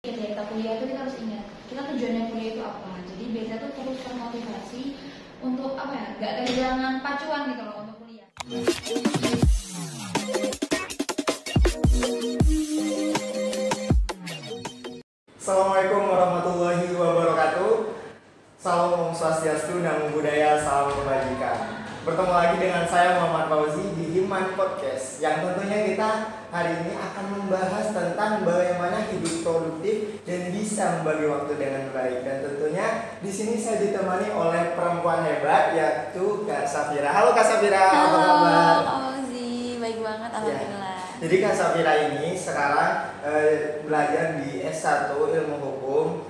Ketika kita kuliah itu kita harus ingat kita tujuannya kuliah itu apa. Jadi biasanya tuh terus termotivasi untuk apa ya, nggak kehilangan pacuan gitu loh untuk kuliah. Assalamualaikum warahmatullahi wabarakatuh. Salam Om Swastiastu, Namo Buddhaya, salam kebajikan. Bertemu lagi dengan saya Muhammad Fauzi di Iman Podcast, yang tentunya kita hari ini akan membahas tentang bagaimana hidup produktif dan bisa membagi waktu dengan baik. Dan tentunya di sini saya ditemani oleh perempuan hebat, yaitu Kak Safira. Halo Kak Safira, apa kabar? Halo Fauzi, baik banget, alhamdulillah. Jadi Kak Safira ini sekarang belajar di S1 Ilmu Hukum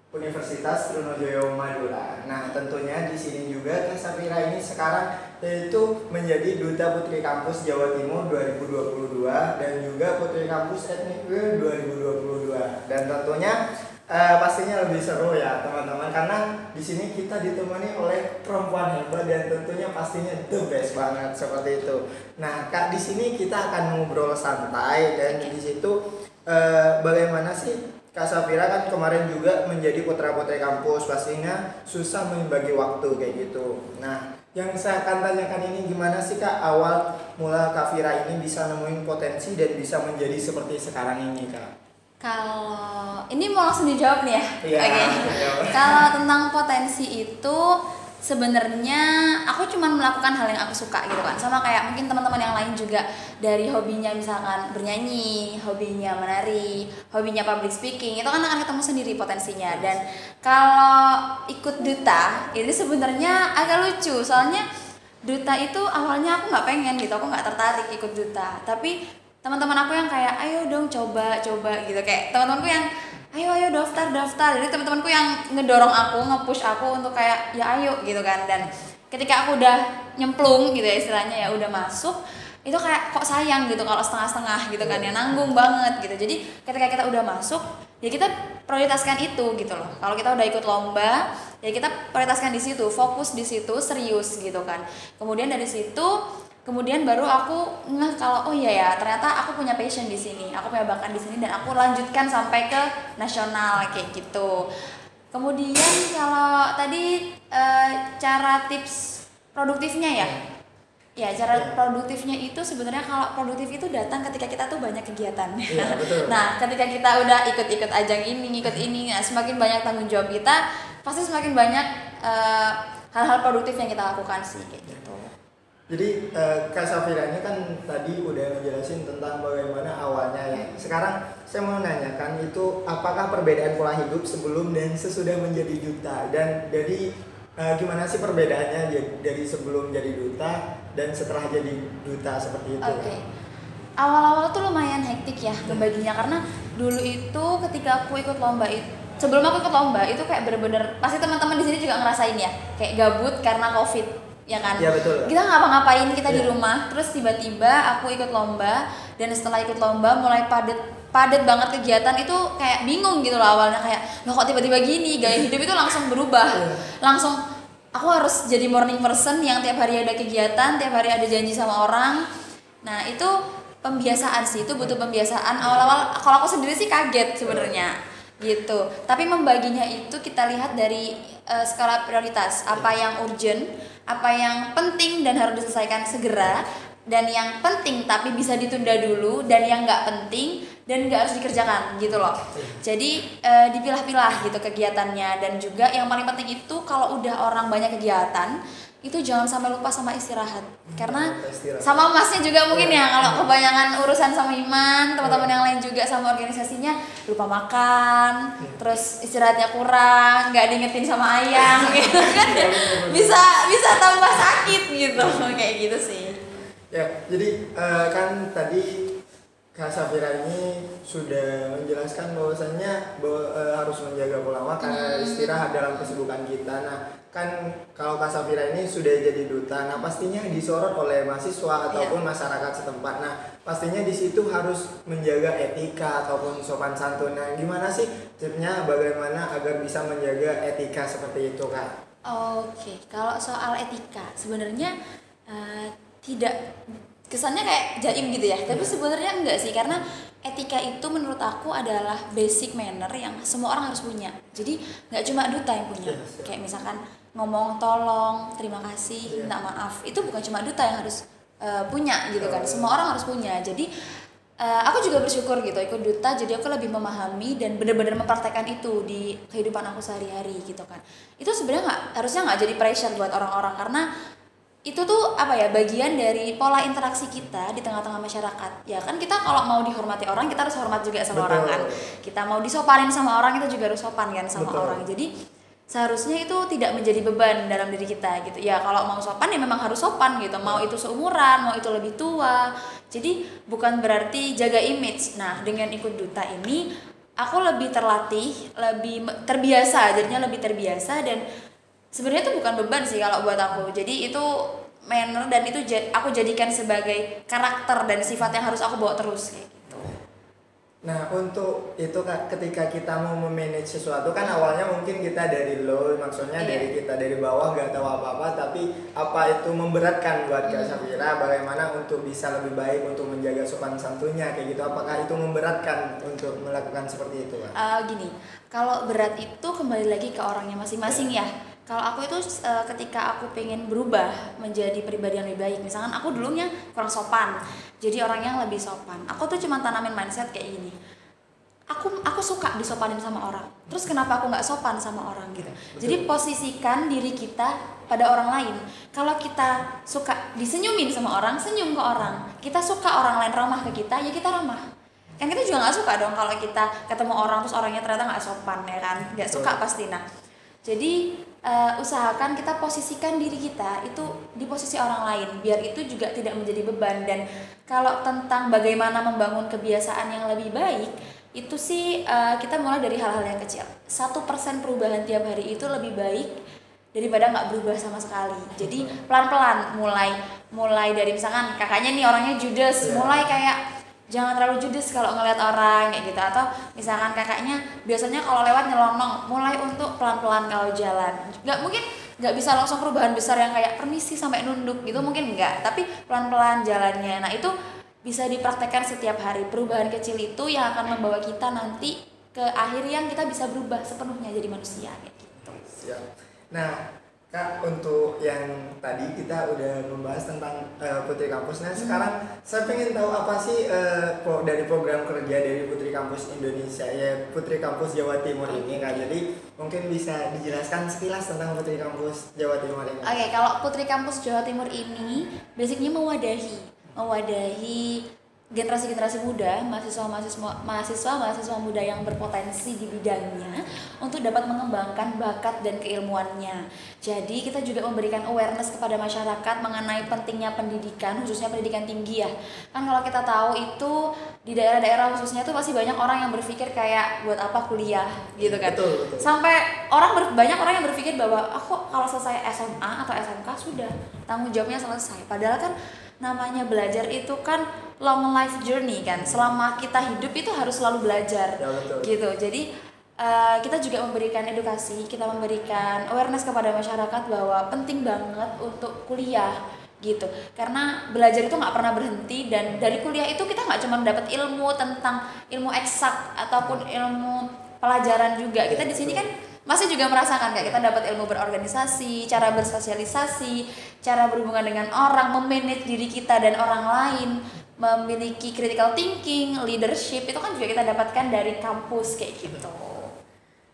Universitas Trunojoyo Madura. Nah, tentunya di sini juga Kak Safira ini sekarang yaitu menjadi Duta Putri Kampus Jawa Timur 2022 dan juga Putri Kampus Etnik 2022. Dan tentunya pastinya lebih seru ya teman-teman, karena di sini kita ditemani oleh perempuan hebat dan tentunya pastinya the best banget seperti itu. Nah, Kak, di sini kita akan ngobrol santai dan di situ bagaimana sih Kak Safira kan kemarin juga menjadi putra-putri kampus, pastinya susah membagi waktu kayak gitu. Nah, yang saya akan tanyakan ini gimana sih Kak awal mula Kak Fira ini bisa nemuin potensi dan bisa menjadi seperti sekarang ini Kak? Kalau ini mau langsung dijawab nih ya? Iya. Oke. Kalau tentang potensi itu sebenarnya aku cuma melakukan hal yang aku suka gitu kan, sama kayak mungkin teman-teman yang lain juga, dari hobinya misalkan bernyanyi, hobinya menari, hobinya public speaking, itu kan akan ketemu sendiri potensinya. Dan kalau ikut duta ini sebenarnya agak lucu, soalnya duta itu awalnya aku nggak pengen gitu, aku nggak tertarik ikut duta, tapi teman-teman aku yang kayak ayo dong coba gitu, kayak teman-temanku yang ayo daftar, jadi teman-temanku yang ngedorong aku, nge-push aku untuk kayak ya ayo gitu kan. Dan ketika aku udah nyemplung gitu ya istilahnya, ya udah masuk, itu kayak kok sayang gitu kalau setengah-setengah gitu kan, ya nanggung banget gitu. Jadi ketika kita udah masuk ya kita prioritaskan itu gitu loh. Kalau kita udah ikut lomba ya kita prioritaskan di situ, fokus di situ, serius gitu kan. Kemudian dari situ baru aku ngeh kalau oh iya ya ternyata aku punya passion di sini, aku punya bakat di sini, dan aku lanjutkan sampai ke nasional kayak gitu. Kemudian kalau tadi cara tips produktifnya ya cara produktifnya itu sebenarnya, kalau produktif itu datang ketika kita tuh banyak kegiatan. Iya, betul. Nah, ketika kita udah ikut ajang ini, nah, semakin banyak tanggung jawab kita, pasti semakin banyak hal-hal produktif yang kita lakukan sih kayak gitu. Jadi Kak Safira ini kan tadi udah ngejelasin tentang bagaimana awalnya ya. Sekarang saya mau nanyakan itu apakah perbedaan pola hidup sebelum dan sesudah menjadi duta, dan jadi gimana sih perbedaannya dari sebelum jadi duta dan setelah jadi duta seperti itu? Oke. Awal-awal tuh lumayan hektik ya membaginya, karena dulu itu ketika aku ikut lomba itu, sebelum aku ikut lomba itu kayak bener-bener, pasti teman-teman di sini juga ngerasain ya, kayak gabut karena COVID. Ya kan, ya, betul. Kita ngapa-ngapain, kita di Ya. rumah. Terus tiba-tiba aku ikut lomba, dan setelah ikut lomba mulai padet banget kegiatan itu, kayak bingung gitu loh awalnya, kayak loh kok tiba-tiba gini, gaya hidup itu langsung berubah. Langsung aku harus jadi morning person yang tiap hari ada kegiatan, tiap hari ada janji sama orang. Nah itu pembiasaan sih, itu butuh pembiasaan. Awal-awal kalau aku sendiri sih kaget sebenarnya gitu, tapi membaginya itu kita lihat dari skala prioritas, apa yang urgent, apa yang penting dan harus diselesaikan segera, dan yang penting tapi bisa ditunda dulu, dan yang nggak penting dan nggak harus dikerjakan gitu loh. Jadi dipilah-pilah gitu kegiatannya. Dan juga yang paling penting itu kalau udah orang banyak kegiatan itu jangan sampai lupa sama istirahat, karena sama masnya juga mungkin ya, kalau kebanyakan urusan sama Iman, teman-teman yang lain juga sama organisasinya, lupa makan, terus istirahatnya kurang, nggak diingetin sama ayang gitu kan, bisa tambah sakit gitu, kayak gitu sih. Ya, jadi kan tadi Kak Safira ini sudah menjelaskan bahwasannya harus menjaga pola makan, istirahat dalam kesibukan kita. Nah, kan kalau Kak Safira ini sudah jadi duta, nah pastinya disorot oleh mahasiswa ataupun masyarakat setempat. Nah, pastinya di situ harus menjaga etika ataupun sopan santun. Nah, gimana sih tipsnya bagaimana agar bisa menjaga etika seperti itu, Kak? Oke, kalau soal etika sebenarnya tidak kesannya kayak jaim gitu ya, tapi sebenarnya enggak sih, karena etika itu menurut aku adalah basic manner yang semua orang harus punya. Jadi nggak cuma duta yang punya. Yes, yes. Kayak misalkan ngomong tolong, terima kasih, minta maaf. Itu bukan cuma duta yang harus punya gitu kan. Semua orang harus punya. Jadi aku juga bersyukur gitu ikut duta, jadi aku lebih memahami dan benar-benar mempraktekkan itu di kehidupan aku sehari-hari gitu kan. Itu sebenarnya harusnya nggak jadi pressure buat orang-orang, karena itu tuh apa ya, bagian dari pola interaksi kita di tengah-tengah masyarakat. Ya kan, kita kalau mau dihormati orang, kita harus hormat juga sama Betul. orang kan. Kita mau disopanin sama orang, kita juga harus sopan kan sama Betul. orang. Jadi seharusnya itu tidak menjadi beban dalam diri kita gitu. Ya kalau mau sopan ya memang harus sopan gitu. Mau itu seumuran, mau itu lebih tua. Jadi bukan berarti jaga image. Nah, dengan ikut duta ini aku lebih terlatih, lebih terbiasa, jadinya lebih terbiasa, dan sebenarnya itu bukan beban sih kalau buat aku. Jadi itu manner, dan itu aku jadikan sebagai karakter dan sifat yang harus aku bawa terus kayak gitu. Nah, untuk itu Kak, ketika kita mau memanage sesuatu kan awalnya mungkin kita dari low, maksudnya dari kita dari bawah nggak tahu apa-apa, tapi apa itu memberatkan buat Kak Safira, bagaimana untuk bisa lebih baik untuk menjaga sopan santunnya kayak gitu, apakah itu memberatkan untuk melakukan seperti itu Kak? Gini, kalau berat itu kembali lagi ke orangnya masing-masing ya. Kalau aku itu ketika aku pengen berubah menjadi pribadi yang lebih baik, misalkan aku dulunya kurang sopan, jadi orang yang lebih sopan. Aku tuh cuma tanamin mindset kayak gini. Aku suka disopanin sama orang. Terus kenapa aku nggak sopan sama orang gitu? Jadi posisikan diri kita pada orang lain. Kalau kita suka disenyumin sama orang, senyum ke orang. Kita suka orang lain ramah ke kita, ya kita ramah. Kan kita juga nggak suka dong kalau kita ketemu orang terus orangnya ternyata nggak sopan, ya kan? Nggak suka pasti. Nah, jadi usahakan kita posisikan diri kita itu di posisi orang lain, biar itu juga tidak menjadi beban. Dan kalau tentang bagaimana membangun kebiasaan yang lebih baik, itu sih kita mulai dari hal-hal yang kecil. 1% perubahan tiap hari itu lebih baik daripada nggak berubah sama sekali. Jadi pelan-pelan, mulai dari misalkan kakaknya nih orangnya judes, mulai kayak jangan terlalu judes kalau ngeliat orang kayak gitu. Atau misalkan kakaknya biasanya kalau lewat nyelonong, mulai untuk pelan-pelan kalau jalan. Nggak bisa langsung perubahan besar yang kayak permisi sampai nunduk gitu, mungkin enggak, tapi pelan-pelan jalannya. Nah, itu bisa dipraktekkan setiap hari. Perubahan kecil itu yang akan membawa kita nanti ke akhir yang kita bisa berubah sepenuhnya jadi manusia kayak gitu. Siap. Nah, Kak, untuk yang tadi kita udah membahas tentang Putri Kampus. Nah, sekarang saya pengen tahu apa sih dari program kerja dari Putri Kampus Indonesia, ya Putri Kampus Jawa Timur ini, Kak. Jadi mungkin bisa dijelaskan sekilas tentang Putri Kampus Jawa Timur ini. Oke, kalau Putri Kampus Jawa Timur ini basicnya mewadahi generasi-generasi muda, mahasiswa muda yang berpotensi di bidangnya untuk dapat mengembangkan bakat dan keilmuannya. Jadi kita juga memberikan awareness kepada masyarakat mengenai pentingnya pendidikan, khususnya pendidikan tinggi ya. Kan kalau kita tahu itu di daerah-daerah khususnya itu masih banyak orang yang berpikir kayak buat apa kuliah gitu kan. Betul. Sampai banyak orang yang berpikir bahwa aku kalau selesai SMA atau SMK sudah tanggung jawabnya selesai. Padahal kan namanya belajar itu kan long life journey kan. Selama kita hidup itu harus selalu belajar. Ya, betul. Gitu. Jadi kita juga memberikan edukasi, kita memberikan awareness kepada masyarakat bahwa penting banget untuk kuliah gitu. Karena belajar itu nggak pernah berhenti, dan dari kuliah itu kita nggak cuma dapat ilmu tentang ilmu eksak ataupun ilmu pelajaran juga. Kita di sini kan masih juga merasakan kayak kita dapat ilmu berorganisasi, cara bersosialisasi, cara berhubungan dengan orang, memanage diri kita dan orang lain, memiliki critical thinking, leadership, itu kan juga kita dapatkan dari kampus kayak gitu.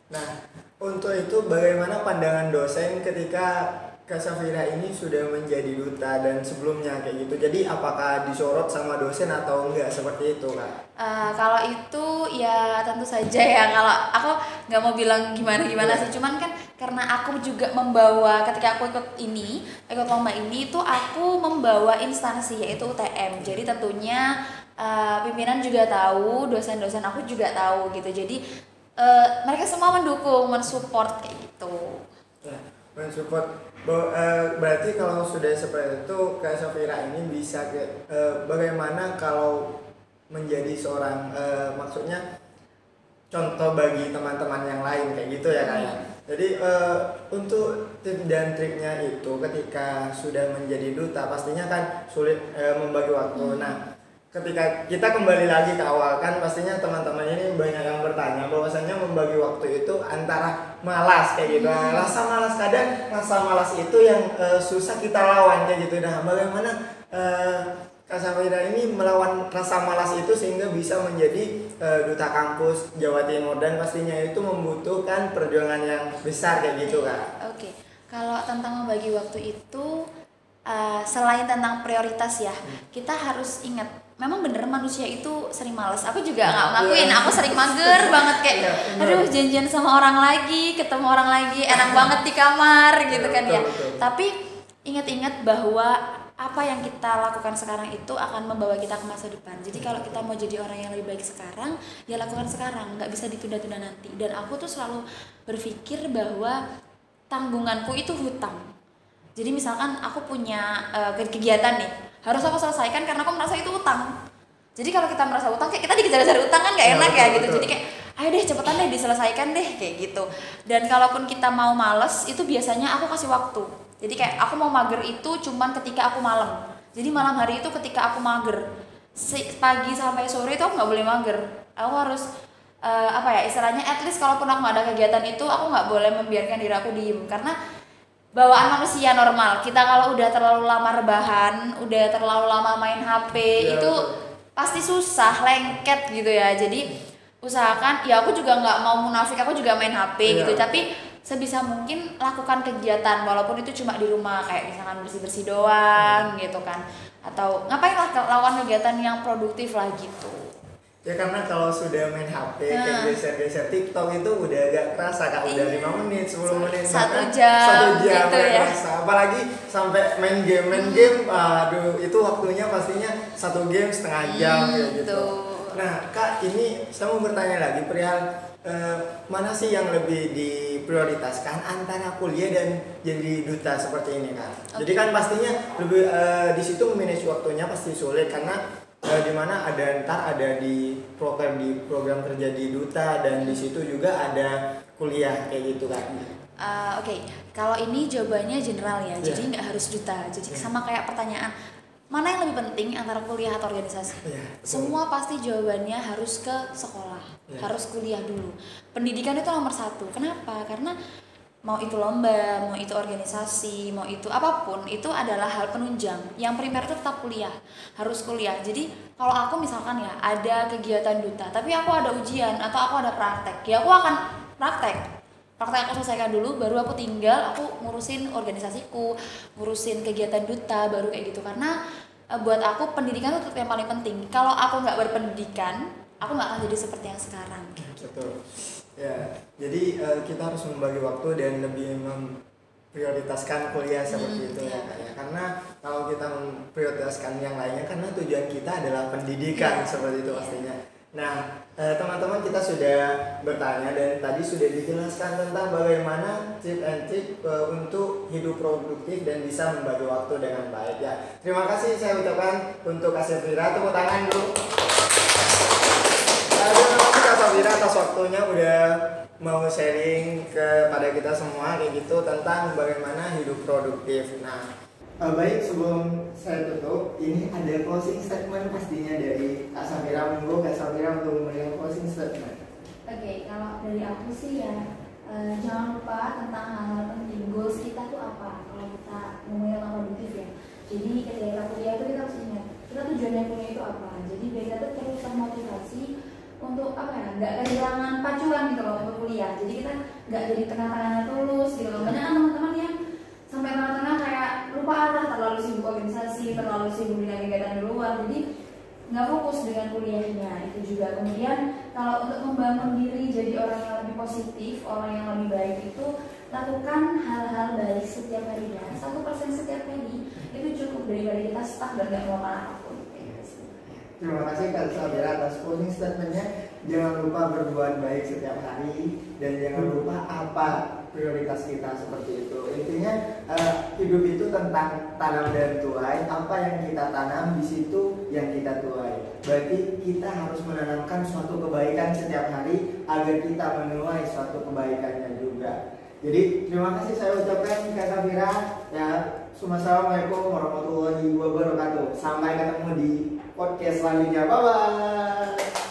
Nah, untuk itu bagaimana pandangan dosen ketika Kak Safira ini sudah menjadi duta dan sebelumnya kayak gitu? Jadi apakah disorot sama dosen atau enggak seperti itu, Kak? Kalau itu ya tentu saja ya, kalau aku nggak mau bilang gimana sih, cuman kan karena aku juga membawa, ketika aku ikut lomba ini itu aku membawa instansi yaitu UTM. Jadi tentunya pimpinan juga tahu, dosen-dosen aku juga tahu gitu. Jadi mereka semua mendukung, mensupport kayak gitu. Ya, mensupport. Berarti kalau sudah seperti itu, Kak Safira ini bisa bagaimana kalau menjadi seorang maksudnya contoh bagi teman-teman yang lain kayak gitu ya Kak. Jadi untuk tips dan triknya itu ketika sudah menjadi duta pastinya kan sulit membagi waktu. Nah, ketika kita kembali lagi ke awal kan pastinya teman-teman ini banyak yang bertanya bahwasanya membagi waktu itu antara malas kayak gitu. Nah, rasa malas kadang rasa malas itu yang susah kita lawan kayak gitu. Nah, bagaimana Kak Safira ini melawan rasa malas itu sehingga bisa menjadi duta kampus Jawa Timur dan pastinya itu membutuhkan perjuangan yang besar kayak gitu Kak. Oke. Kalau tentang membagi waktu itu selain tentang prioritas ya, kita harus ingat memang bener manusia itu sering males. Aku juga nggak ngakuin, aku sering mager banget kayak aduh janjian sama orang lagi, ketemu orang lagi, enak banget di kamar gitu kan ya. Tapi ingat-ingat bahwa apa yang kita lakukan sekarang itu akan membawa kita ke masa depan. Jadi kalau kita mau jadi orang yang lebih baik sekarang, ya lakukan sekarang, nggak bisa ditunda-tunda nanti. Dan aku tuh selalu berpikir bahwa tanggunganku itu hutang. Jadi misalkan aku punya kegiatan nih, harus aku selesaikan karena aku merasa itu utang. Jadi kalau kita merasa utang, kayak kita dikejar-kejar utang kan gak enak ya gitu. Jadi kayak ayo deh cepetan deh diselesaikan deh kayak gitu. Dan kalaupun kita mau males, itu biasanya aku kasih waktu. Jadi kayak aku mau mager itu cuman ketika aku malam. Jadi malam hari itu ketika aku mager. Pagi sampai sore itu aku nggak boleh mager. Aku harus istilahnya at least kalaupun aku nggak ada kegiatan itu, aku nggak boleh membiarkan diri aku diem karena bawaan manusia normal kita kalau udah terlalu lama rebahan, udah terlalu lama main HP itu pasti susah, lengket gitu ya. Jadi usahakan, ya aku juga nggak mau munafik, aku juga main HP gitu, tapi sebisa mungkin lakukan kegiatan walaupun itu cuma di rumah kayak misalkan bersih-bersih doang gitu kan, atau ngapain lah lakukan kegiatan yang produktif lah gitu. Ya karena kalau sudah main HP kayak geser-geser TikTok itu udah agak kerasa Kak, udah 5 menit, 10 menit, 1 jam gitu ya. Kerasa. Apalagi sampai main game, aduh itu waktunya pastinya 1 game setengah jam kayak gitu. Nah Kak, ini saya mau bertanya lagi perihal mana sih yang lebih diprioritaskan antara kuliah dan jadi duta seperti ini Kak? Jadi kan pastinya lebih di situ manage waktunya pasti sulit karena dimana ada di program kerja di duta dan di situ juga ada kuliah kayak gitu kan. Oke. Kalau ini jawabannya general ya, jadi nggak harus duta. Jadi sama kayak pertanyaan mana yang lebih penting antara kuliah atau organisasi? Semua pasti jawabannya harus ke sekolah, harus kuliah dulu. Pendidikan itu nomor 1. Kenapa? Karena mau itu lomba, mau itu organisasi, mau itu apapun, itu adalah hal penunjang. Yang primer itu tetap kuliah, harus kuliah. Jadi kalau aku misalkan ya ada kegiatan duta, tapi aku ada ujian atau aku ada praktek, ya aku akan praktek aku selesaikan dulu, baru aku tinggal aku ngurusin organisasiku, ngurusin kegiatan duta, baru kayak gitu. Karena buat aku pendidikan itu yang paling penting. Kalau aku nggak berpendidikan, aku nggak akan jadi seperti yang sekarang. Betul. Ya, jadi kita harus membagi waktu dan lebih memprioritaskan kuliah seperti itu ya Kak ya. Karena kalau kita memprioritaskan yang lainnya, karena tujuan kita adalah pendidikan seperti itu pastinya. Nah, teman-teman kita sudah bertanya dan tadi sudah dijelaskan tentang bagaimana tips and trick untuk hidup produktif dan bisa membagi waktu dengan baik ya. Terima kasih saya ucapkan untuk Kak Safira, tepuk tangan dulu. Terima kasih Kak Safira atas waktunya udah mau sharing kepada kita semua kayak gitu tentang bagaimana hidup produktif. Nah, baik sebelum saya tutup, ini ada closing statement pastinya dari Kak Safira. Monggo Kak Safira untuk memberikan closing statement. Oke, kalau dari aku sih ya jangan lupa tentang hal-hal penting. Goals kita tuh apa? Kalau kita ngomongin tentang produktif ya. Jadi ketika kita kuliah itu kita harus ingat kita tujuannya kuliah itu apa. Jadi biar kita tuh terus termotivasi untuk nggak kehilangan pacuan gitu loh untuk kuliah. Jadi kita nggak jadi tengah-tengahnya tulus gitu loh. Banyak kan teman-teman yang sampai tengah-tengah kayak lupa arah, terlalu sibuk organisasi, terlalu sibuk dengan kegiatan di luar, jadi nggak fokus dengan kuliahnya. Itu juga kemudian kalau untuk membangun diri jadi orang yang lebih positif, orang yang lebih baik, itu lakukan hal-hal baik setiap harinya. 1% setiap hari itu cukup daripada kita stuck dan nggak melakukan apapun. Terima kasih Kak Safira atas closing statementnya. Jangan lupa berbuat baik setiap hari dan jangan lupa apa prioritas kita seperti itu. Intinya hidup itu tentang tanam dan tuai. Apa yang kita tanam di situ yang kita tuai. Berarti kita harus menanamkan suatu kebaikan setiap hari agar kita menuai suatu kebaikannya juga. Jadi terima kasih saya ucapkan Kak Safira ya. Assalamualaikum warahmatullahi wabarakatuh. Sampai ketemu di podcast selanjutnya. Bye bye.